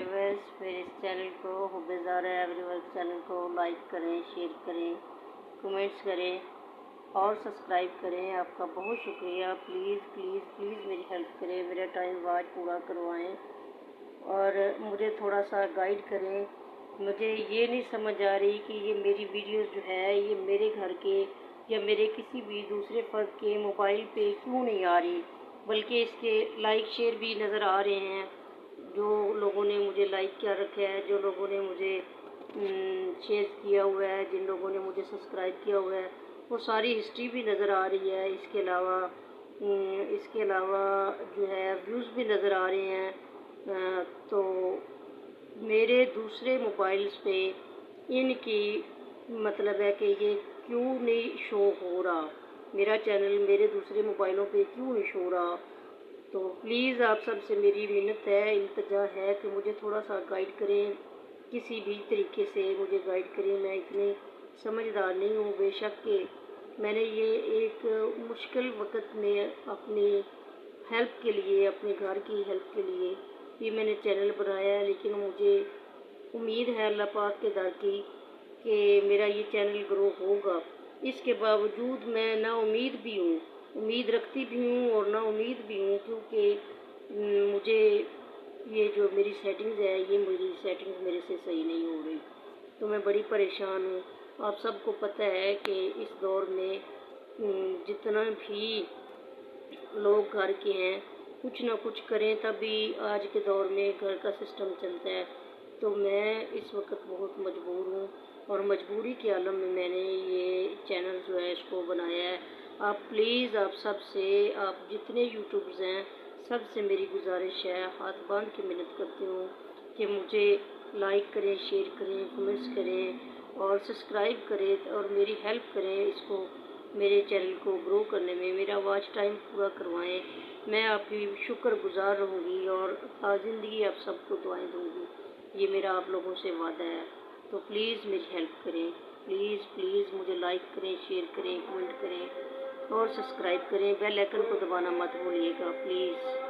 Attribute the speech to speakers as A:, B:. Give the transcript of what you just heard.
A: Viewers, मेरे इस channel को हुब्बे-ज़ारा एवरीवर्क चैनल को लाइक करें, शेयर करें, कमेंट्स करें और सब्सक्राइब करें। आपका बहुत शुक्रिया। प्लीज़ प्लीज़ प्लीज़ मेरी हेल्प करें, मेरा टाइम वाच पूरा करवाएं और मुझे थोड़ा सा गाइड करें। मुझे ये नहीं समझ आ रही कि ये मेरी वीडियोस जो है ये मेरे घर के या मेरे किसी भी दूसरे फ़र्द के मोबाइल पे क्यों नहीं आ रही, बल्कि इसके लाइक शेयर भी नज़र आ रहे हैं। जो लोगों ने मुझे लाइक किया रखा है, जो लोगों ने मुझे शेयर किया हुआ है, जिन लोगों ने मुझे सब्सक्राइब किया हुआ है, वो सारी हिस्ट्री भी नज़र आ रही है। इसके अलावा जो है व्यूज़ भी नज़र आ रहे हैं। तो मेरे दूसरे मोबाइल्स पे इनकी मतलब है कि ये क्यों नहीं शो हो रहा, मेरा चैनल मेरे दूसरे मोबाइलों पे क्यों नहीं शो रहा। तो प्लीज़ आप सबसे मेरी मिन्नत है, इल्तिजा है कि मुझे थोड़ा सा गाइड करें, किसी भी तरीके से मुझे गाइड करें। मैं इतनी समझदार नहीं हूँ, बेशक कि मैंने ये एक मुश्किल वक्त में अपनी हेल्प के लिए, अपने घर की हेल्प के लिए ये मैंने चैनल बनाया है, लेकिन मुझे उम्मीद है अल्लाह पाक के दर की कि मेरा ये चैनल ग्रो होगा। इसके बावजूद मैं ना उम्मीद भी हूँ, उम्मीद रखती भी हूँ और ना उम्मीद भी हूँ, क्योंकि मुझे ये जो मेरी सेटिंग्स है ये मेरी सेटिंग्स मेरे से सही नहीं हो रही, तो मैं बड़ी परेशान हूँ। आप सबको पता है कि इस दौर में जितना भी लोग घर के हैं कुछ ना कुछ करें तभी आज के दौर में घर का सिस्टम चलता है। तो मैं इस वक्त बहुत मजबूर हूँ और मजबूरी के आलम में मैंने ये चैनल जो है इसको बनाया है। आप प्लीज़ आप जितने यूट्यूब्स हैं सबसे मेरी गुजारिश है, हाथ बांध के मिन्नत करती हूँ कि मुझे लाइक करें, शेयर करें, कमेंट्स करें और सब्सक्राइब करें और मेरी हेल्प करें, इसको मेरे चैनल को ग्रो करने में मेरा वॉच टाइम पूरा करवाएं। मैं आपकी शुक्रगुजार रहूँगी और ज़िंदगी आप सबको दुआएं दूँगी, ये मेरा आप लोगों से वादा है। तो प्लीज़ मेरी हेल्प करें, प्लीज़ प्लीज़ मुझे लाइक करें, शेयर करें, कमेंट करें और सब्सक्राइब करें। बेल आइकन को दबाना मत भूलिएगा प्लीज़।